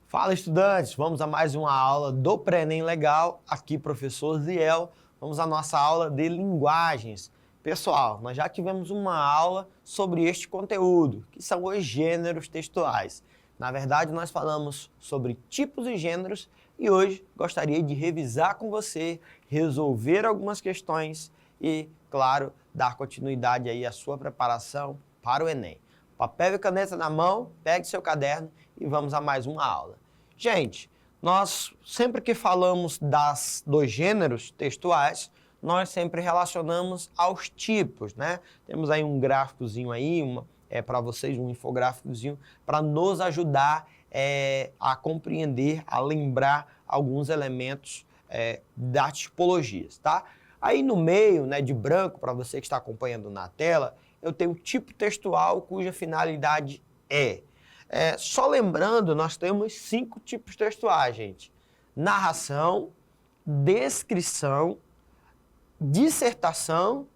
Fala, estudantes! Vamos a mais uma aula do Pré-ENEM Legal. Aqui, professor Ziel. Vamos à nossa aula de linguagens. Pessoal, nós já tivemos uma aula sobre este conteúdo, que são os gêneros textuais. Na verdade, nós falamos sobre tipos e gêneros e hoje gostaria de revisar com você, resolver algumas questões e, claro, dar continuidade aí à sua preparação para o Enem. Papel e caneta na mão, pegue seu caderno e vamos a mais uma aula. Gente, nós sempre que falamos dos gêneros textuais, nós sempre relacionamos aos tipos, né? Temos aí um gráficozinho aí, para vocês, um infográficozinho, para nos ajudar a compreender, a lembrar alguns elementos das tipologias, tá? Aí no meio, né, de branco, para você que está acompanhando na tela, eu tenho um tipo textual cuja finalidade só lembrando, nós temos 5 tipos textuais, gente. Narração, descrição, dissertação,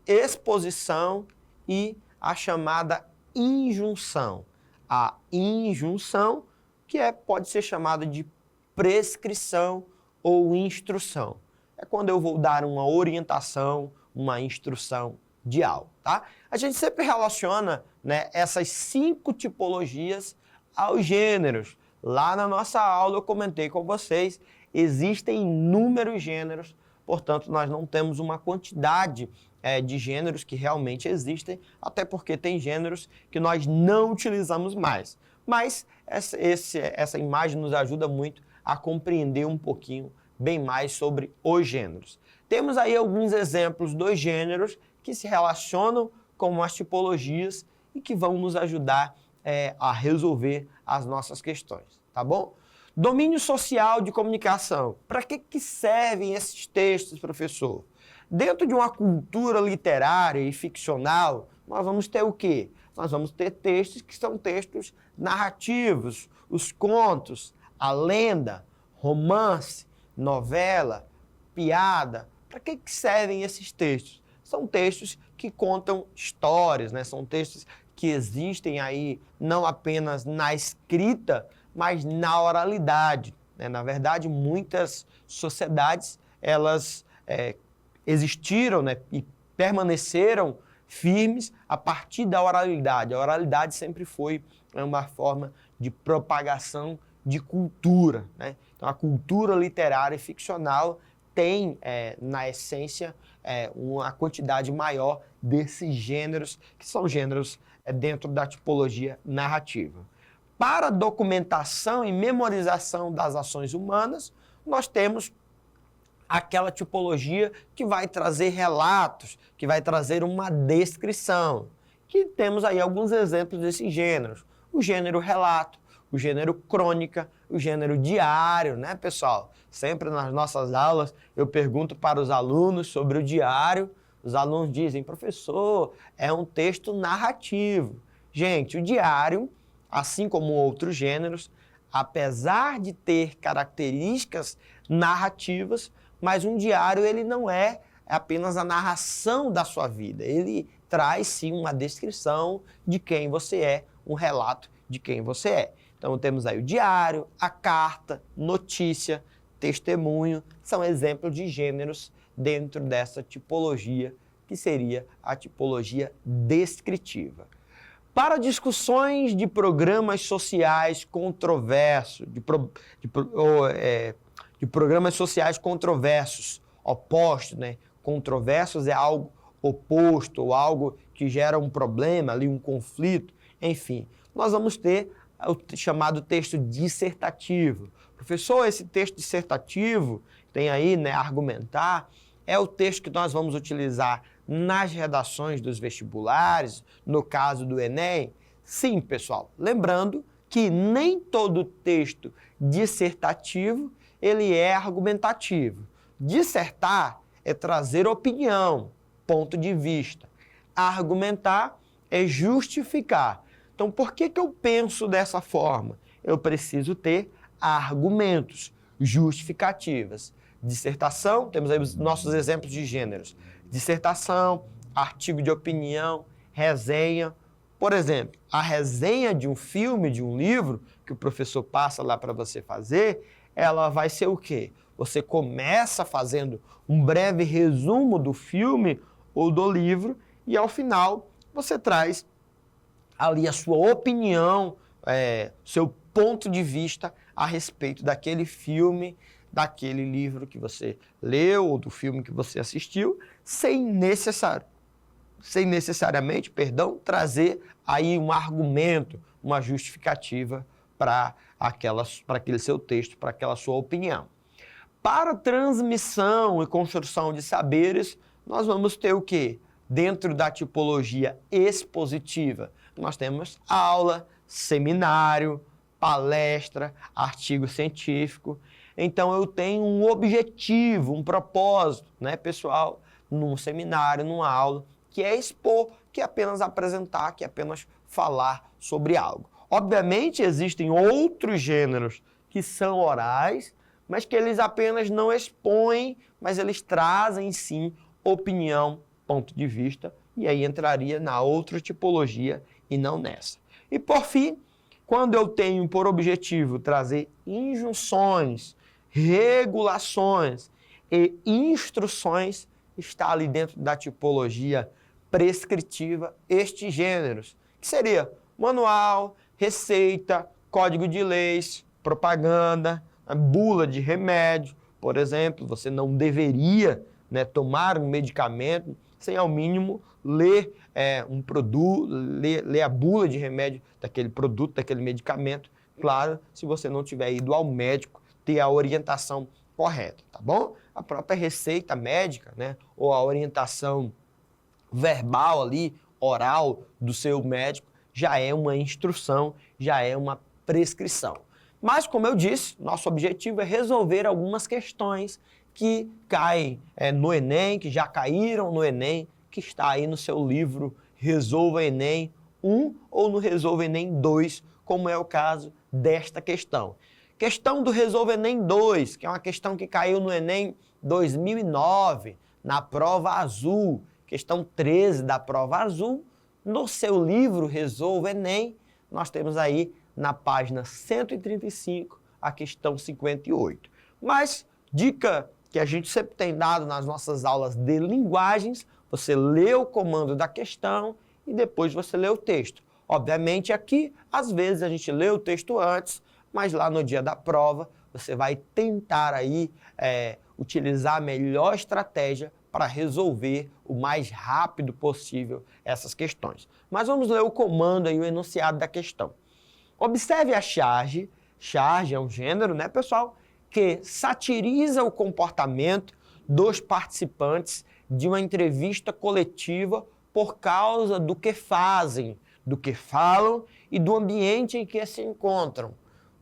exposição e a chamada injunção. A injunção, que pode ser chamada de prescrição ou instrução. É quando eu vou dar uma orientação, uma instrução de algo, tá? A gente sempre relaciona, né, essas 5 tipologias aos gêneros. Lá na nossa aula eu comentei com vocês, existem inúmeros gêneros, portanto nós não temos uma quantidade de gêneros que realmente existem, até porque tem gêneros que nós não utilizamos mais. Mas essa imagem nos ajuda muito a compreender um pouquinho bem mais sobre os gêneros. Temos aí alguns exemplos dos gêneros que se relacionam com as tipologias e que vão nos ajudar a resolver as nossas questões, tá bom? Domínio social de comunicação. Para que servem esses textos, professor? Dentro de uma cultura literária e ficcional, nós vamos ter o quê? Nós vamos ter textos que são textos narrativos, os contos, a lenda, romance, novela, piada. Para que servem esses textos? São textos que contam histórias, né? São textos que existem aí não apenas na escrita, mas na oralidade, né? Na verdade, muitas sociedades, elas existiram, né, e permaneceram firmes a partir da oralidade. A oralidade sempre foi uma forma de propagação de cultura, né? Então, a cultura literária e ficcional tem, na essência, uma quantidade maior desses gêneros, que são gêneros dentro da tipologia narrativa. Para documentação e memorização das ações humanas, nós temos aquela tipologia que vai trazer relatos, que vai trazer uma descrição. Que temos aí alguns exemplos desses gêneros. O gênero relato, o gênero crônica, o gênero diário, né, pessoal? Sempre nas nossas aulas eu pergunto para os alunos sobre o diário. Os alunos dizem, professor, é um texto narrativo. Gente, o diário, assim como outros gêneros, apesar de ter características narrativas, mas um diário ele não é apenas a narração da sua vida. Ele traz, sim, uma descrição de quem você é, um relato de quem você é. Então, temos aí o diário, a carta, notícia, testemunho, são exemplos de gêneros dentro dessa tipologia, que seria a tipologia descritiva. Para discussões de programas sociais controversos, de programas sociais controversos, opostos, né? Controversos é algo oposto, ou algo que gera um problema, ali, um conflito, enfim. Nós vamos ter o chamado texto dissertativo. Professor, esse texto dissertativo, tem aí, né, argumentar, é o texto que nós vamos utilizar nas redações dos vestibulares, no caso do Enem? Sim, pessoal. Lembrando que nem todo texto dissertativo ele é argumentativo. Dissertar é trazer opinião, ponto de vista. Argumentar é justificar. Então, por que eu penso dessa forma? Eu preciso ter argumentos, justificativas. Dissertação, temos aí os nossos exemplos de gêneros. Dissertação, artigo de opinião, resenha, Por exemplo, a resenha de um filme, de um livro, que o professor passa lá para você fazer, ela vai ser o quê? Você começa fazendo um breve resumo do filme ou do livro e, ao final, você traz ali a sua opinião, seu ponto de vista a respeito daquele filme, daquele livro que você leu ou do filme que você assistiu, sem necessariamente, trazer aí um argumento, uma justificativa para aquele seu texto, para aquela sua opinião. Para transmissão e construção de saberes, nós vamos ter o quê? Dentro da tipologia expositiva, nós temos aula, seminário, palestra, artigo científico. Então, eu tenho um objetivo, um propósito, né, pessoal, num seminário, numa aula, que é expor, que é apenas apresentar, que é apenas falar sobre algo. Obviamente, existem outros gêneros que são orais, mas que eles apenas não expõem, mas eles trazem, sim, opinião, ponto de vista, e aí entraria na outra tipologia e não nessa. E, por fim, quando eu tenho por objetivo trazer injunções, regulações e instruções, está ali dentro da tipologia prescritiva estes gêneros, que seria manual, receita, código de leis, propaganda, bula de remédio. Por exemplo, você não deveria, né, tomar um medicamento sem ao mínimo ler um produto, ler a bula de remédio daquele produto, daquele medicamento. Claro, se você não tiver ido ao médico, ter a orientação correta, tá bom? A própria receita médica, né, ou a orientação verbal ali, oral do seu médico, já é uma instrução, já é uma prescrição. Mas, como eu disse, nosso objetivo é resolver algumas questões que caem no Enem, que já caíram no Enem, que está aí no seu livro Resolva Enem 1 ou no Resolva Enem 2, como é o caso desta questão. Questão do Resolva Enem 2, que é uma questão que caiu no Enem 2009, na prova azul, questão 13 da prova azul. No seu livro Resolva Enem, nós temos aí na página 135 a questão 58. Mas, dica que a gente sempre tem dado nas nossas aulas de linguagens, você lê o comando da questão e depois você lê o texto. Obviamente aqui, às vezes a gente lê o texto antes, mas lá no dia da prova você vai tentar aí utilizar a melhor estratégia para resolver o mais rápido possível essas questões. Mas vamos ler o comando aí, o enunciado da questão. Observe a charge. Charge é um gênero, né, pessoal, que satiriza o comportamento dos participantes de uma entrevista coletiva por causa do que fazem, do que falam e do ambiente em que se encontram.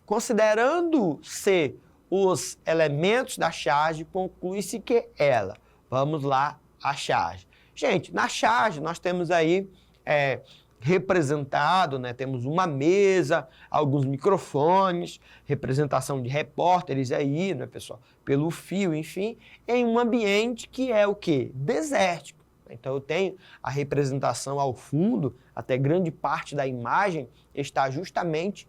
Considerando-se os elementos da charge, conclui-se que ela. Vamos lá, a charge. Gente, na charge nós temos aí representado, né? Temos uma mesa, alguns microfones, representação de repórteres aí, né, pessoal? Pelo fio, enfim, em um ambiente que é o quê? Desértico. Então eu tenho a representação ao fundo, até grande parte da imagem está justamente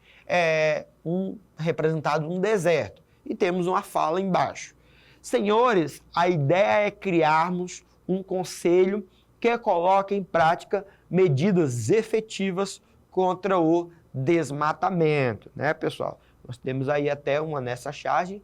representado um deserto. E temos uma fala embaixo. Senhores, a ideia é criarmos um conselho que coloque em prática medidas efetivas contra o desmatamento, né, pessoal? Nós temos aí até uma nessa charge,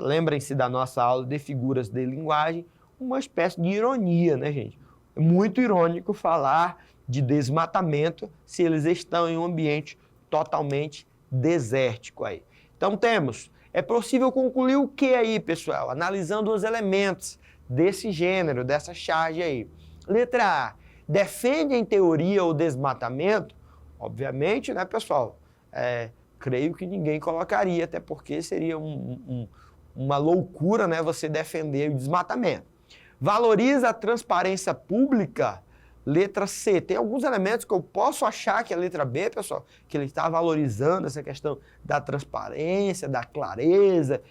lembrem-se da nossa aula de figuras de linguagem, uma espécie de ironia, né, gente? É muito irônico falar de desmatamento se eles estão em um ambiente totalmente desértico aí. Então temos, é possível concluir o que aí, pessoal? Analisando os elementos desse gênero, dessa charge aí. Letra A, defende em teoria o desmatamento? Obviamente, né, pessoal? Creio que ninguém colocaria, até porque seria uma loucura, né, você defender o desmatamento. Valoriza a transparência pública? Letra C, tem alguns elementos que eu posso achar que a letra B, pessoal, que ele está valorizando essa questão da transparência, da clareza,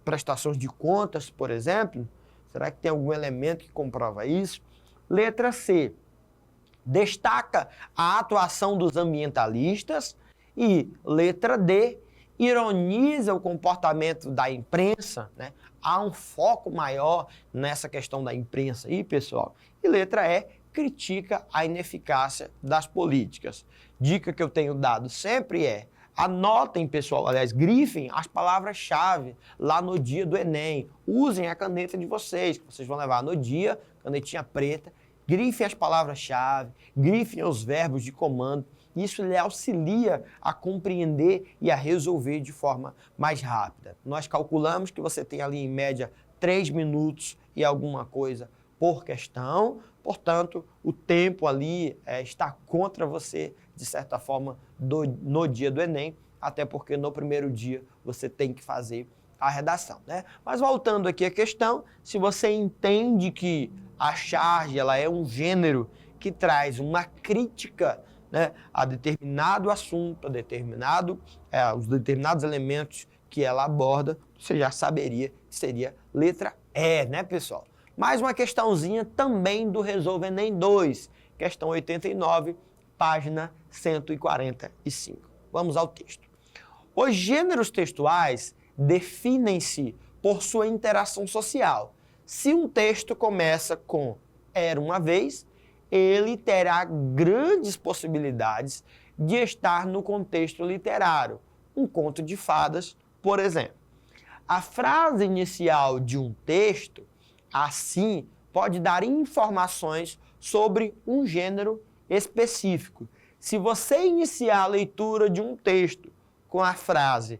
prestações de contas, por exemplo. Será que tem algum elemento que comprova isso? Letra C, destaca a atuação dos ambientalistas e, letra D, ironiza o comportamento da imprensa, né? Há um foco maior nessa questão da imprensa aí, pessoal. E letra E, critica a ineficácia das políticas. Dica que eu tenho dado sempre é: anotem, pessoal, aliás, grifem as palavras-chave lá no dia do Enem. Usem a caneta de vocês, que vocês vão levar no dia, canetinha preta. Grifem as palavras-chave, grifem os verbos de comando. Isso lhe auxilia a compreender e a resolver de forma mais rápida. Nós calculamos que você tem ali, em média, 3 minutos e alguma coisa por questão. Portanto, o tempo ali está contra você, de certa forma, no dia do Enem, até porque no primeiro dia você tem que fazer a redação, né? Mas voltando aqui à questão, se você entende que a charge ela é um gênero que traz uma crítica, né, a determinado assunto, os determinados elementos que ela aborda, você já saberia que seria letra E, né, pessoal? Mais uma questãozinha também do Resolve Enem 2, questão 89, página 145. Vamos ao texto. Os gêneros textuais definem-se por sua interação social. Se um texto começa com era uma vez, ele terá grandes possibilidades de estar no contexto literário. Um conto de fadas, por exemplo. A frase inicial de um texto, assim, pode dar informações sobre um gênero específico. Se você iniciar a leitura de um texto com a frase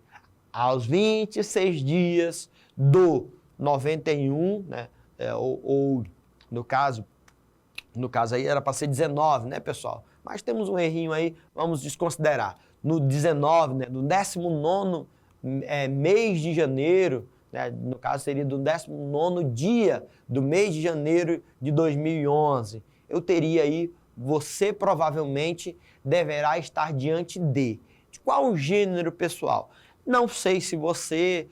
aos 26 dias do 91, né, ou no caso aí era para ser 19, né, pessoal? Mas temos um errinho aí, vamos desconsiderar. No 19, né, no 19º mês de janeiro, né, no caso seria do 19º dia do mês de janeiro de 2011. Eu teria aí, você provavelmente deverá estar diante de qual gênero, pessoal? Não sei se você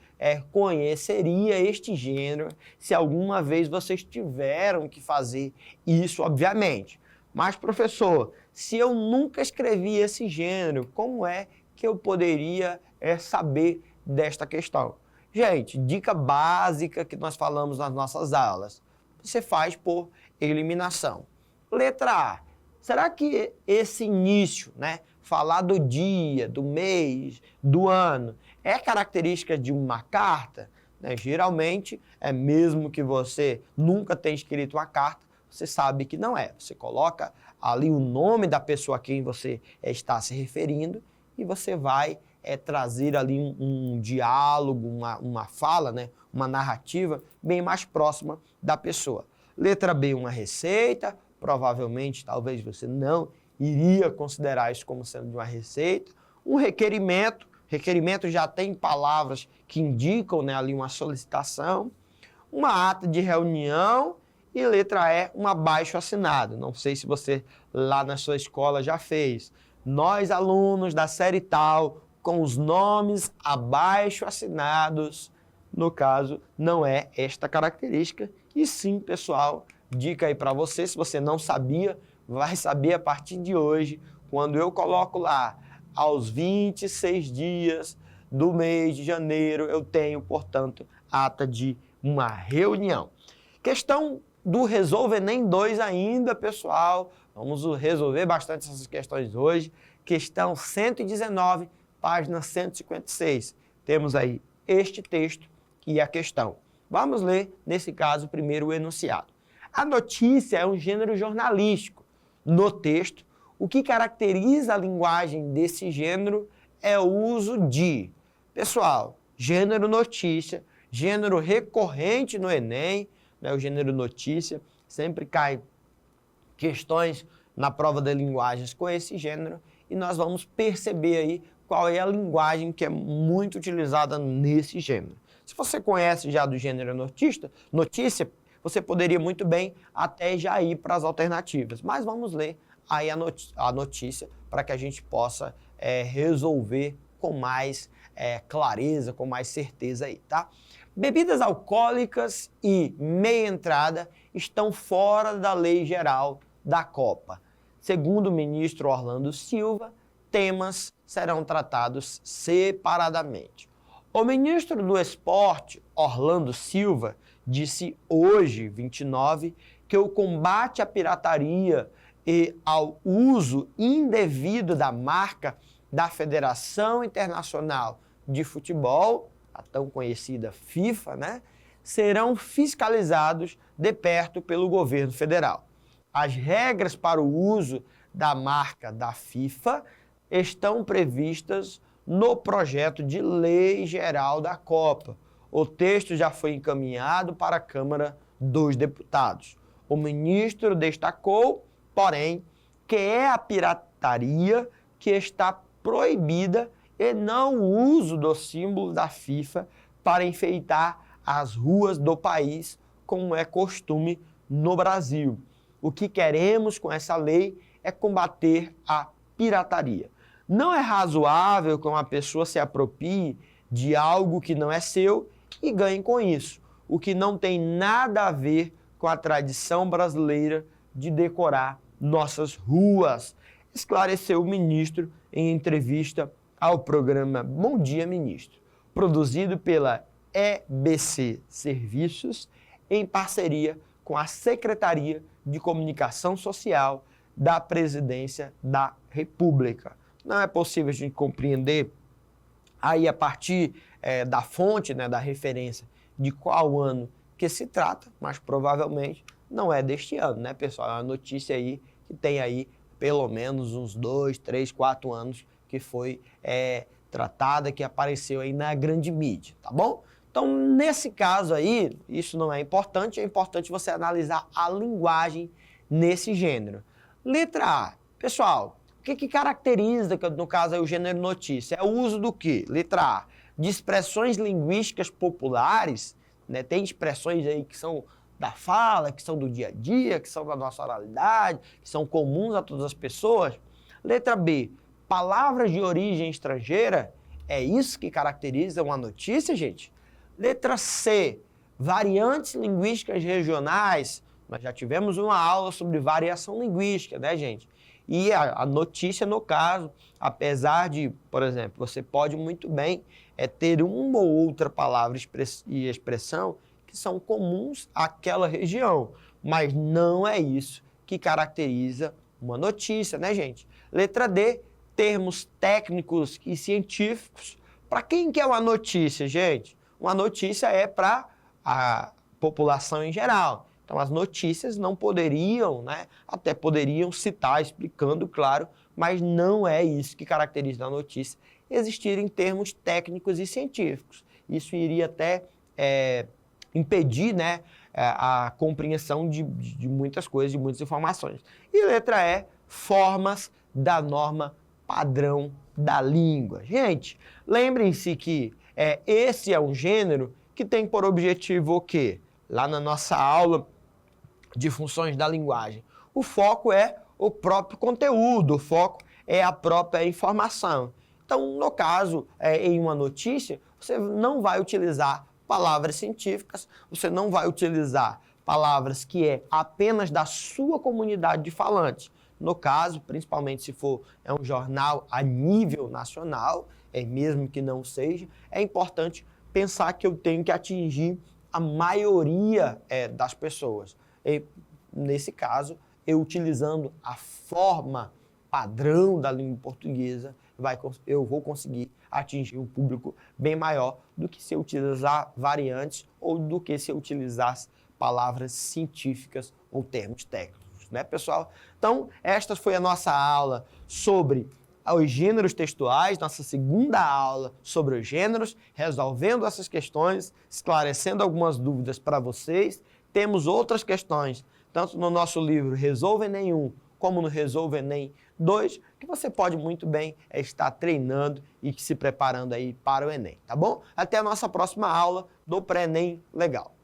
conheceria este gênero, se alguma vez vocês tiveram que fazer isso, obviamente. Mas, professor, se eu nunca escrevi esse gênero, como é que eu poderia saber desta questão? Gente, dica básica que nós falamos nas nossas aulas. Você faz por eliminação. Letra A. Será que esse início, né, falar do dia, do mês, do ano, é característica de uma carta? Né? Geralmente, mesmo que você nunca tenha escrito uma carta, você sabe que não é. Você coloca ali o nome da pessoa a quem você está se referindo e você vai trazer ali um diálogo, uma fala, né? Uma narrativa bem mais próxima da pessoa. Letra B, uma receita. Provavelmente, talvez você não iria considerar isso como sendo de uma receita. Um requerimento. Requerimento já tem palavras que indicam, né, ali uma solicitação. Uma ata de reunião. E letra E, um abaixo-assinado. Não sei se você lá na sua escola já fez. Nós, alunos da série tal, com os nomes abaixo-assinados, no caso, não é esta característica. E sim, pessoal, dica aí para você, se você não sabia, vai saber a partir de hoje, quando eu coloco lá, aos 26 dias do mês de janeiro, eu tenho, portanto, ata de uma reunião. Questão do Resolve Enem 2 ainda, pessoal. Vamos resolver bastante essas questões hoje. Questão 119, página 156. Temos aí este texto e a questão. Vamos ler, nesse caso, primeiro o enunciado. A notícia é um gênero jornalístico. No texto, o que caracteriza a linguagem desse gênero é o uso de... Pessoal, gênero notícia, gênero recorrente no Enem, né, o gênero notícia, sempre cai questões na prova de linguagens com esse gênero e nós vamos perceber aí qual é a linguagem que é muito utilizada nesse gênero. Se você conhece já do gênero notícia, você poderia muito bem até já ir para as alternativas. Mas vamos ler aí a notícia para que a gente possa resolver com mais clareza, com mais certeza aí, tá? Bebidas alcoólicas e meia entrada estão fora da lei geral da Copa. Segundo o ministro Orlando Silva, temas serão tratados separadamente. O ministro do Esporte, Orlando Silva, disse hoje, 29, que o combate à pirataria e ao uso indevido da marca da Federação Internacional de Futebol, a tão conhecida FIFA, né, serão fiscalizados de perto pelo governo federal. As regras para o uso da marca da FIFA estão previstas no projeto de lei geral da Copa. O texto já foi encaminhado para a Câmara dos Deputados. O ministro destacou, porém, que é a pirataria que está proibida e não o uso do símbolo da FIFA para enfeitar as ruas do país, como é costume no Brasil. O que queremos com essa lei é combater a pirataria. Não é razoável que uma pessoa se aproprie de algo que não é seu e ganhe com isso, o que não tem nada a ver com a tradição brasileira de decorar nossas ruas, esclareceu o ministro em entrevista ao programa Bom Dia Ministro, produzido pela EBC Serviços, em parceria com a Secretaria de Comunicação Social da Presidência da República. Não é possível a gente compreender aí a partir da fonte, né, da referência de qual ano que se trata, mas provavelmente não é deste ano, né, pessoal? É uma notícia aí que tem aí pelo menos uns 2, 3, 4 anos que foi tratada, que apareceu aí na grande mídia, tá bom? Então, nesse caso aí, isso não é importante você analisar a linguagem nesse gênero. Letra A. Pessoal, o que caracteriza, no caso, aí, o gênero notícia? É o uso do quê? Letra A. De expressões linguísticas populares, né? Tem expressões aí que são da fala, que são do dia a dia, que são da nossa oralidade, que são comuns a todas as pessoas. Letra B. Palavras de origem estrangeira. É isso que caracteriza uma notícia, gente? Letra C, variantes linguísticas regionais. Nós já tivemos uma aula sobre variação linguística, né, gente? E a notícia, no caso, apesar de, por exemplo, você pode muito bem ter uma ou outra palavra e expressão que são comuns àquela região, mas não é isso que caracteriza uma notícia, né, gente? Letra D, termos técnicos e científicos. Para quem que é uma notícia, gente? Uma notícia é para a população em geral. Então, as notícias não poderiam, né? Até poderiam citar, explicando, claro, mas não é isso que caracteriza a notícia, existirem termos técnicos e científicos. Isso iria até impedir, né, a compreensão de muitas coisas, de muitas informações. E letra E, formas da norma padrão da língua. Gente, lembrem-se que esse é um gênero que tem por objetivo o quê? Lá na nossa aula de funções da linguagem, o foco é o próprio conteúdo, o foco é a própria informação. Então, no caso, em uma notícia, você não vai utilizar palavras científicas, você não vai utilizar palavras que é apenas da sua comunidade de falantes. No caso, principalmente se for um jornal a nível nacional, mesmo que não seja, é importante pensar que eu tenho que atingir a maioria das pessoas. E, nesse caso, eu utilizando a forma padrão da língua portuguesa, eu vou conseguir atingir um público bem maior do que se eu utilizar variantes ou do que se eu utilizasse palavras científicas ou termos técnicos, né, pessoal? Então, esta foi a nossa aula sobre os gêneros textuais, nossa segunda aula sobre os gêneros, resolvendo essas questões, esclarecendo algumas dúvidas para vocês. Temos outras questões, tanto no nosso livro Resolva Enem 1, como no Resolva Enem 2, que você pode muito bem estar treinando e se preparando aí para o Enem, tá bom? Até a nossa próxima aula do Pré-Enem Legal.